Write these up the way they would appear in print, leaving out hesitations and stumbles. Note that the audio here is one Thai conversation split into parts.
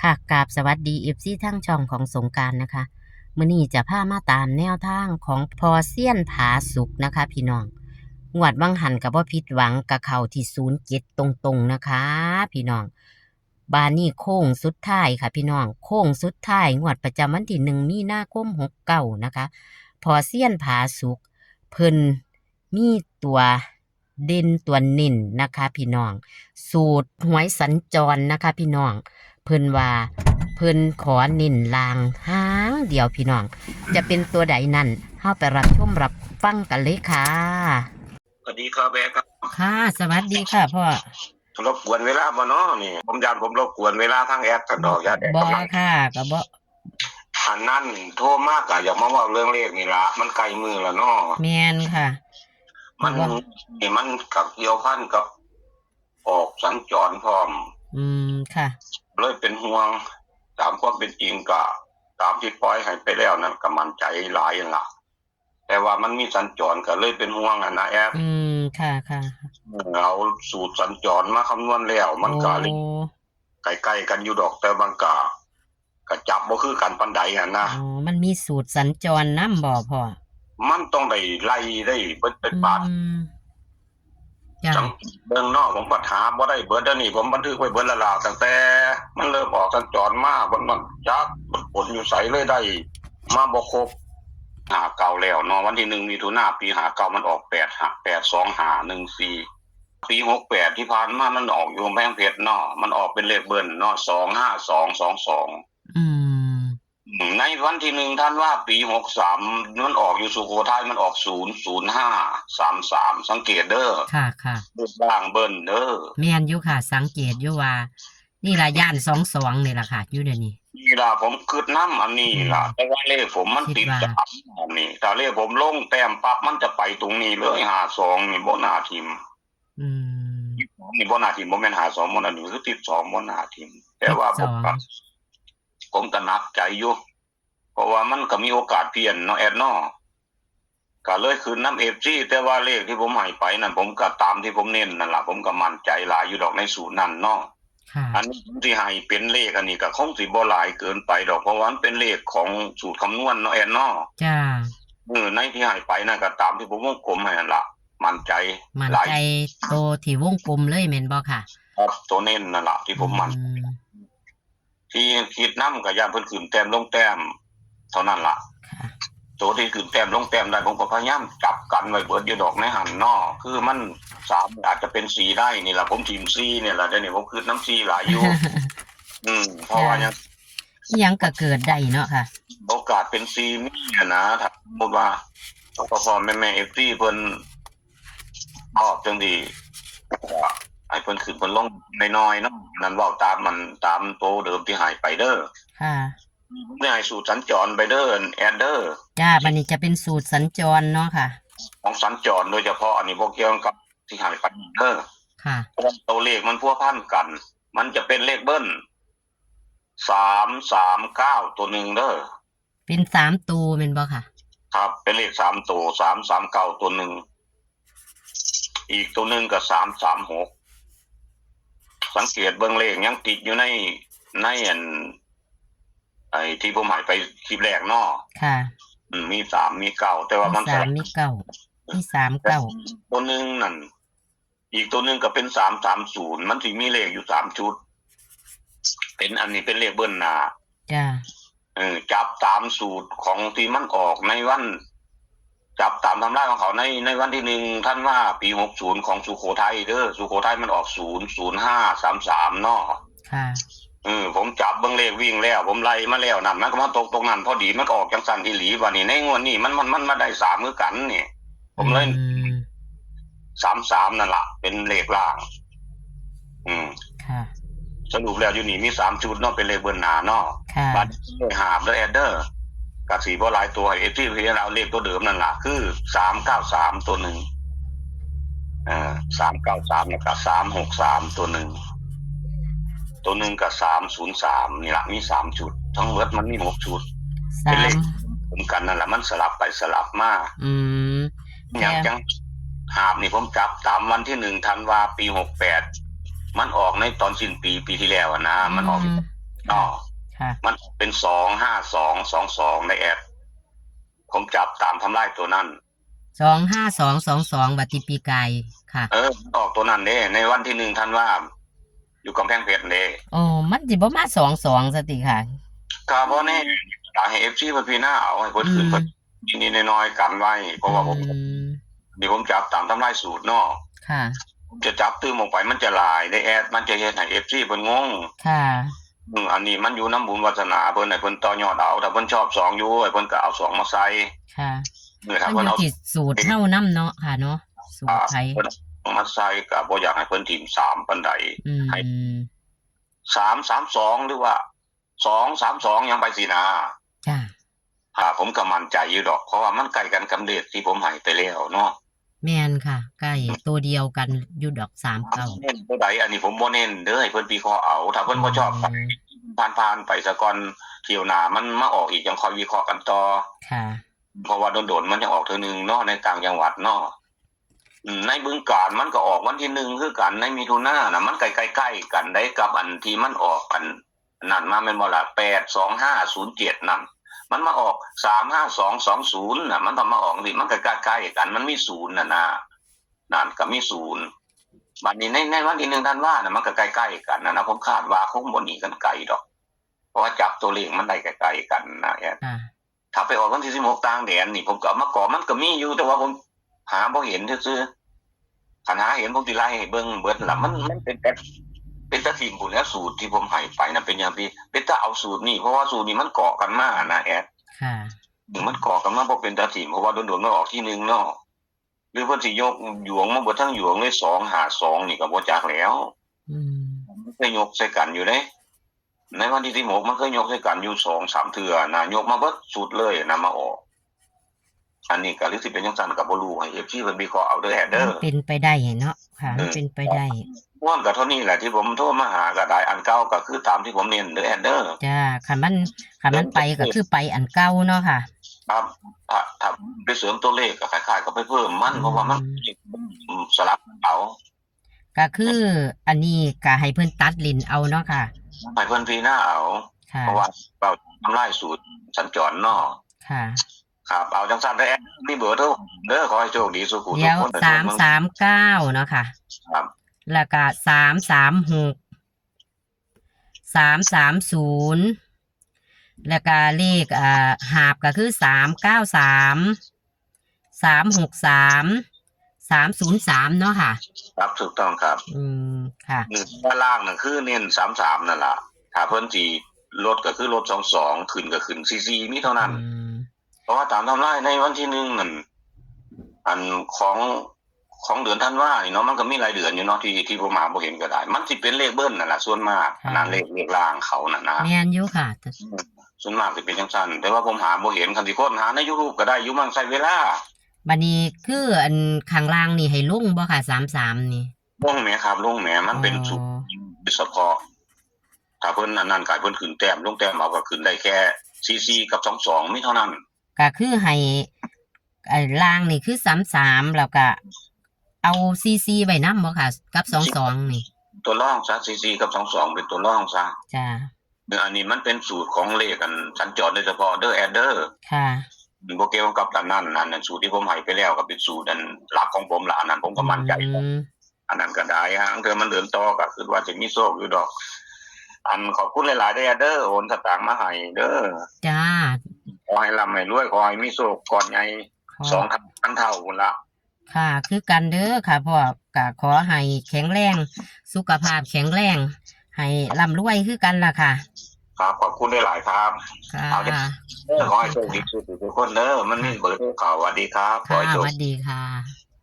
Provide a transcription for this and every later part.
ค่ะกราบสวัสดีFCทั้งช่องของสงกรานต์นะคะมื้อนี้จะพามาตามแนวทางของพอเซียนผาสุกนะคะพี่น้องงวดวังหันกับบ่ผิดหวังกับเข้าที่07ตรงๆนะคะพี่น้องบานนี้โค้งสุดท้ายค่ะพี่น้องโค้งสุดท้ายงวดประจำวันที่1มีนาคม69นะคะพอเซียนผาสุกเพิ่นมีตัวเด่นตัวเน้นนะคะพี่น้องสูตรหวยสัญจรนะคะพี่น้อง เพิ่นว่าเพิ่นขอเน้นลางหางเดียวพี่น้องจะเป็นตัวใดนั่นเฮาไปรับชมรับฟังกันเลยค่ะสวัสดีครับแม่ครับค่ะสวัสดีค่ะพ่อรบกวนเวลาบ่เนาะนี่ผมยานผมรบกวนเวลาทางแอดท่านดอกญาติบ่กำลังค่ะก็บ่อันนั้นโทรมากอะอยากมาเว้าเรื่องเลขนี่ล่ะมันใกล้มือแล้วเนาะแม่นค่ะมันนี่มันกับเกี่ยวพันกับออกสัญจรพร้อมค่ะเลยเป็นห่วงตามความเป็นจริงก็ตามที่ปล่อยให้ไปแล้วนั้นก็มั่นใจหลายอย่างล่ะแต่ว่ามันมีสัญจรก็เลยเป็นห่วงอ่ะนะแอดค่ะค่ะเอาสูตรสัญจรมาคำนวณแล้วมันก็เลยใกล้ๆกันอยู่ดอกแต่บางก็จับบ่คือกันปานใดอ่ะนะมันมีสูตรสัญจรนำบ่พ่อมันต้องได้ไล่ได้เบิดเป็นบาทจังเบิ่งเนาะผมก็ถามบ่ได้เบิดเดี๋ยวนี้ผมบันทึกไว้เบิดแล้วล่ะตั้งแต่มันเริ่มออกสัญจรมามันจักผลอยู่ไสเลยได้มาบ่ครบหาเก่าแล้วเนาะวันที่1มิถุนายนปี59มันออก82514ปี68ที่ผ่านมามันออกอยู่กำแพงเพชรเนาะมันออกเป็นเลขเบิ้ลเนาะ25222ในวันที่1ธันวาคมปี63มันออกอยู่สุโขทัยมันออก00533สังเกตเด้อค่ะเบิ้ลบ้างเบิ้ลเด้อแม่นอยู่ค่ะสังเกตอยู่ว่านี่ล่ะย่าน22นี่ล่ะค่ะอยู่เดี๋ยวนี้นี่ล่ะผมคิดนำอันนี้ล่ะแต่ว่าเลขผมมันติดจับอันนี้ถ้าเลขผมลงแต้มปั๊บมันจะไปตรงนี้เลย52นี่บ่น่าทิ่มนี่บ่น่าทิ่มบ่แม่น52บ่น่าทิ่มคือ12บ่น่าทิ่มแต่ว่าผมก็หนักใจอยู่เพราะว่ามันก็มีโอกาสเปลี่ยนเนาะแอดเนาะก็เลยคืนน้ำ FG แต่ว่าเลขที่ผมให้ไปนั่นผมก็ตามที่ผมเน้นนั่นล่ะผมก็มั่นใจหลายอยู่ดอกในสูตรนั้นเนาะอันนี้ที่ให้เป็นเลขอันนี้ก็คงสิบ่หลายเกินไปดอกเพราะว่ามันเป็นเลขของสูตรคำนวณเนาะแอดเนาะจ้าในที่ให้ไปนั่นก็ตามที่ผมวงกลมให้นั่นล่ะมั่นใจโตที่วงกลมเลยแม่นบ่ค่ะครับตัวเน้นนั่นล่ะที่ผมมั่นที่คิดนำก็ย่านเพิ่นขึ้นแต้มลงแต้มเท่านั้นล่ะตัวที่ขึ้นแต้มลงแต้มได้ผมก็พยายามจับกันไว้เบิดอยู่ดอกในหันเนาะคือมัน3อาจจะเป็น4ได้นี่ล่ะผมทีม4เนี่ยล่ะเดี๋ยวนี้ผมคิดน้ำ4หลายอยู่เพราะว่ายังก็เกิดได้เนาะค่ะโอกาสเป็น4มีนะถ้าสมมุติว่าพ่อแม่ FT เพิ่นออกจังดีไอ้เพิ่นขึ้นเพิ่นลงน้อยๆเนาะนั่นเว้าตามมันตามโตเดิมที่หายไปเด้อค่ะนี่ให้สูตรสัญจรไปเด้อแอดเด้อจ้าบัดนี้จะเป็นสูตรสัญจรเนาะค่ะของสัญจรโดยเฉพาะอันนี้บ่เกี่ยวกับที่หายไปเด้อค่ะตัวเลขมันพัวพันกันมันจะเป็นเลขเบิ้ล339ตัวนึงเด้อเป็น3ตัวแม่นบ่ค่ะครับเป็นเลข3ตัว339ตัวนึงอีกตัวนึงก็336สังเกตเบิ่งเลขยังติดอยู่ในอันไอ้ที่ผมหายไปคลิปแรกเนาะค่ะมี3มี9แต่ว่ามัน3มี9มี39ตัวนึงนั่นอีกตัวนึงก็เป็น330มันสิมีเลขอยู่3ชุดเป็นอันนี้เป็นเลขเบิ้ลหน้าจ้าจับตามสูตรของที่มันออกในวันจับตามทำลายของเขาในวันที่1ธันวาคมปี60ของสุโขทัยเด้อสุโขทัยมันออก00533เนาะค่ะผมจับเบิ่งเลขวิ่งแล้วผมไล่มาแล้วนั่นมันก็มาตกตรงนั้นพอดีมันออกจังซั่นอีหลีบัดนี้ในงวดนี้มันมาได้3คือกันนี่ผมเลย33นั่นล่ะเป็นเลขล่างค่ะสรุปแล้วอยู่นี่มี3ชุดเนาะเป็นเลขเบิ้ลหน้าเนาะบัดนี้หาบแล้วแอดเดอร์ก็สิบ่หลายตัวให้ FT เพิ่นเอาเลขตัวเดิมนั่นล่ะคือ393ตัวนึง393แล้วก็363ตัวนึงก็303นี่ล่ะมี3ชุดทั้งหมดมันมี6ชุดเป็นเลขผมกันนั่นล่ะมันสลับไปสลับมาอย่างจังหาบนี่ผมจับตามวันที่1ธันวาคมปี68มันออกในตอนสิ้นปีที่แล้วนะมันออก อ๋อ ค่ะ มันเป็น25222ในแอปผมจับตามทำลายตัวนั้น 25222บัตรปีกายค่ะ ออกตัวนั้นเด้ในวันที่1ธันวาคมอยู่กำแพงเพชรเด้ อ๋อมันสิบ่มา22ซะติค่ะ ก็บ่แน่อยากให้ FC เพิ่นพิจารณาเอาให้เพิ่นขึ้นเพิ่นนิดๆน้อยๆกันไว้เพราะว่าผมนี่ผมจับตามทำลายสูตรเนาะ ค่ะ จะจับตื้มออกไปมันจะหลายได้แอดมันจะเฮ็ดให้ FC เพิ่นงง ค่ะ อันนี้มันอยู่น้ำบุญวาสนาเพิ่นให้เพิ่นต่อยอดเอาถ้าเพิ่นชอบ2อยู่ให้เพิ่นก็เอา2มาใส่ ค่ะ ถ้า มัน เพิ่น อยู่ เอา ที่สูตรเฮานำเนาะค่ะเนาะสูตรไผ เพิ่นเอามาใส่ก็บ่อยากให้เพิ่นทีม3ปานใด ให้ 332หรือว่า232ยังไปสินะ จ้า ผมก็มั่นใจอยู่ดอกเพราะว่ามันใกล้กันกับเลขที่ผมให้ไปแล้วเนาะ แม่นค่ะใกล้ตัวเดียวกันอยู่ดอก39 เน้นตัวใดอันนี้ผมบ่เน้นเด้อให้เพิ่นวิเคราะห์เอาถ้าเพิ่นบ่ชอบผ่านๆไปซะก่อนเที่ยวหน้ามันมาออกอีกจังค่อยวิเคราะห์กันต่อ ค่ะ เพราะว่าโดนๆมันจะออกเทื่อนึงเนาะในต่างจังหวัดเนาะในบึงกาฬมันก็ออกวันที่1คือกันในมิถุนายนน่ะมันใกล้ๆกันได้กับอันที่มันออกอันนั่นมาแม่นบ่ล่ะ82507นั่นมันมาออก35220น่ะมันต้องมาออกนี่มันก็ใกล้ๆกันมันมี0น่ะนะนั่นก็มี0บัดนี้ในวันที่1ธันวาคมน่ะมันก็ใกล้ๆกันนะผมคาดว่าคงบ่หนีกันไกลดอกเพราะว่าจับตัวเลขมันได้ใกล้ๆกันนะแอด ค่ะ ถ้าไปออกวันที่16ต่างแดนนี่ผมก็เอามาก่อมันก็มีอยู่แต่ว่าผมหาบ่เห็นซื่อๆคันหาเห็นผมสิไล่ให้เบิ่งเบิดล่ะมันเป็นแต่ทีมผู้แล้วสูตรที่ผมให้ไปน่ะเป็นอย่างที่เป็นแต่เอาสูตรนี่เพราะว่าสูตรนี้มันเกาะกันมานะแอด ค่ะ มันเกาะกันมาบ่เป็นแต่ทีมเพราะว่าโดนๆมันออกที่1เนาะหรือเพิ่นสิยกหยวงมาเบิดทั้งหยวงเลย252นี่ก็บ่จักแล้ว มันเคยยกใส่กันอยู่เด้ในวันที่16มันเคยยกใส่กันอยู่2-3เทื่อนะยกมาเบิดสุดเลยนะมาออกอันนี้ก็หรือสิเป็นจังซั่นก็บ่รู้ให้ FC เพิ่นวิเคราะห์เอาเด้อแอดเด้อ มันเป็นไปได้เนาะค่ะมันเป็นไปได้ ม่วนก็เท่านี้แหละที่ผมโทรมาหาก็ได้อันเก่าก็คือตามที่ผมเน้นเด้อแอดเด้อ จ้าคันมันไปก็คือไปอันเก่าเนาะค่ะ ครับถ้าไปเสริมตัวเลขก็คล้ายๆก็ไปเพิ่มมันเพราะว่ามันสลับเอา ก็คืออันนี้ก็ให้เพิ่นตัดลิ้นเอาเนาะค่ะ ให้เพิ่นพิจารณาเอา ค่ะ เพราะว่าเราทำลายสูตรสัญจรเนาะ ค่ะ ครับเอาจังซั่นเด้อแอดมีเบอร์โทรเด้อขอให้โชคดีสุขุทุ เดี๋ ก ยว คน 339เนาะค่ะ ครับ แล้วก็336 330แล้วก็เลขหาบก็คือ393 363 303เนาะค่ะ ครับถูกต้องครับ ค่ะ ด้านล่างนั่นคือเน้น33นั่นล่ะถ้าเพิ่นสิลดก็คือลด22ขึ้นก็ขึ้น44มีเท่านั้น เพราะว่าตามทำลายในวันที่1นั่นอันของเดือนธันวานี่เนาะมันก็มีหลายเดือนอยู่เนาะที่ผมหาบ่เห็นก็ได้ มันสิเป็นเลขเบิ้ลนั่นล่ะส่วนมากอันนั้นเลขล่างเขานั่นนะ แม่นอยู่ค่ะ ส่วนมากสิเป็นจังซั่นแต่ว่าผมหาบ่เห็นคันสิคนหาใน YouTube ก็ได้อยู่มันใช้เวลา บัดนี้คืออันข้างล่างนี่ให้ลงบ่ค่ะ33นี่ ลงแหมครับลงแหมมันเป็นสูตรเฉพาะถ้าเพิ่นอันนั้นก็เพิ่นขึ้นแต้มลงแต้มเอาก็ขึ้นได้แค่44กับ22มีเท่านั้น ก็คือให้ล่างนี่คือ33แล้วก็เอา44ไว้นำบ่ค่ะกับ22นี่ ตัวรองซะ44กับ22เป็นตัวรองซะ จ้า อันนี้มันเป็นสูตรของเลขกันสัญจรโดยเฉพาะเด้อแอดเดอร์ ค่ะ บ่เกี่ยวกับอันนั้นสูตรที่ผมให้ไปแล้วก็เป็นสูตรอันหลักของผมล่ะอันนั้นผมก็มั่นใจอันนั้นก็ได้ฮะเทื่อมันเดินต่อก็คือว่าสิมีโชคอยู่ดอก อันขอบคุณหลายๆเด้อแอดเดอร์โอนสตางค์มาให้เด้อ จ้า ขอให้ร่ำให้รวยขอให้มีโชคก่อนใหญ่2,000 เท่าพุ่นล่ะ ค่ะคือกันเด้อค่ะพ่อก็ขอให้แข็งแรงสุขภาพแข็งแรงให้ร่ำรวยคือกันล่ะค่ะ ครับขอบคุณหลายๆครับ ค่ะ เอาเด้อขอให้โชคดีทุกคนเด้อมันมีเบอร์โทรเขาสวัสดีครับขอ ค่ะ ให้โช ส ค วัสดีค่ะ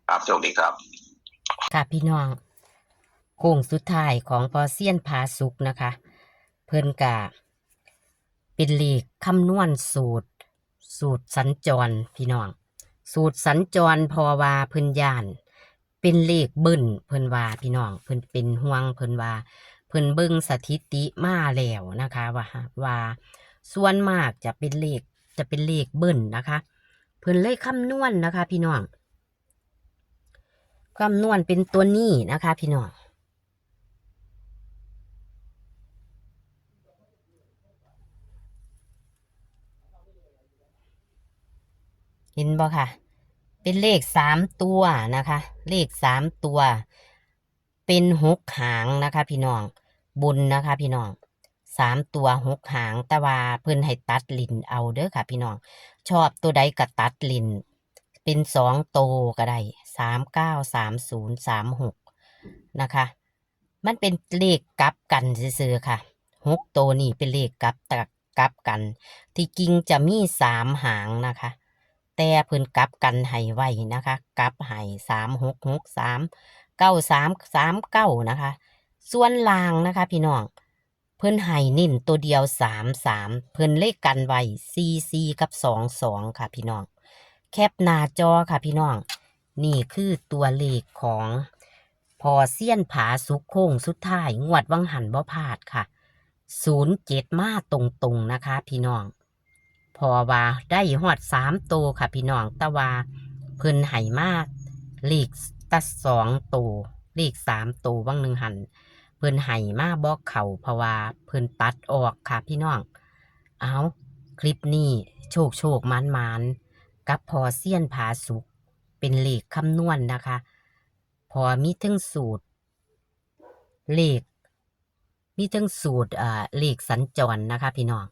ครับโชคดีครับ ค่ะพี่น้องโค้งสุดท้ายของปอเซียนผาสุกนะคะ เพิ่นกะเป็นเลขคำนวณสูตรสัญจรพี่น้อง สูตรสัญจรเพอว่าเพิ่นย่าน เป็นเลขเบิ้ลเพิ่นว่าพี่น้องเพิ่นเป็นห่วงเพิ่นว่าเพิ่นเบิ่งสถิติมาแล้วนะคะว่าส่วนมากจะเป็นเลขเบิ้ลนะคะ เพิ่นเลยคำนวณนะคะ พี่น้องคำนวณเป็นตัวนี้นะคะ พี่น้อง เห็นบ่ค่ะ เป็นเลข3 ตัวนะคะ เลข3 ตัว เป็น6 หางนะคะ พี่น้องบนนะคะ พี่น้อง3 ตัว6 หางแต่ว่าเพิ่นให้ตัดลิ้นเอาเด้อค่ะ พี่น้องชอบตัวใดก็ตัดลิ้นเป็น2 ตัวก็ได้393036นะคะ มันเป็นเลขกลับกันซื่อๆค่ะ6 ตัวนี่เป็นเลขกลับกัน ที่จริงจะมี3 หางนะคะ แต่เพิ่นกลับกันให้ไว้นะคะกลับให้36639339นะคะ ส่วนล่างนะคะ พี่น้องเพิ่นให้นิ่นตัวเดียว33เพิ่นเลขกันไว้44กับ22ค่ะ พี่น้องแคปหน้าจอค่ะ พี่น้องนี่คือตัวเลขของพอเซียนผาสุกโค้งสุดท้ายงวดวังหันบ่พลาดค่ะ07มาตรงๆนะคะ พี่น้องพอว่าได้ฮอด3 ตัวค่ะ พี่น้องแต่ว่าเพิ่นให้มาเลขตัด2 ตัวเลข3 ตัววังหนึ่งหันเพิ่นให้มาบอกเขาเพราะว่าเพิ่นตัดออกค่ะ พี่น้องเอาคลิปนี้โชคมันกับพอเซียนผาสุกเป็นเลขคำนวณนะคะ พอมีทั้งสูตรเลขมีทั้งสูตรเลขสัญจรนะคะ พี่น้อง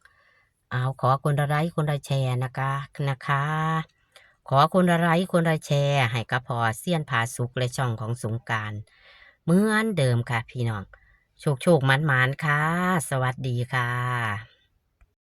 เอาขอคนละไลค์คนละแชร์นะคะ ขอคนละไลค์คนละแชร์ให้กับพอเซียนผาสุกและช่องของสงกรานต์เหมือนเดิมค่ะ พี่น้องโชคมันค่ะ สวัสดีค่ะ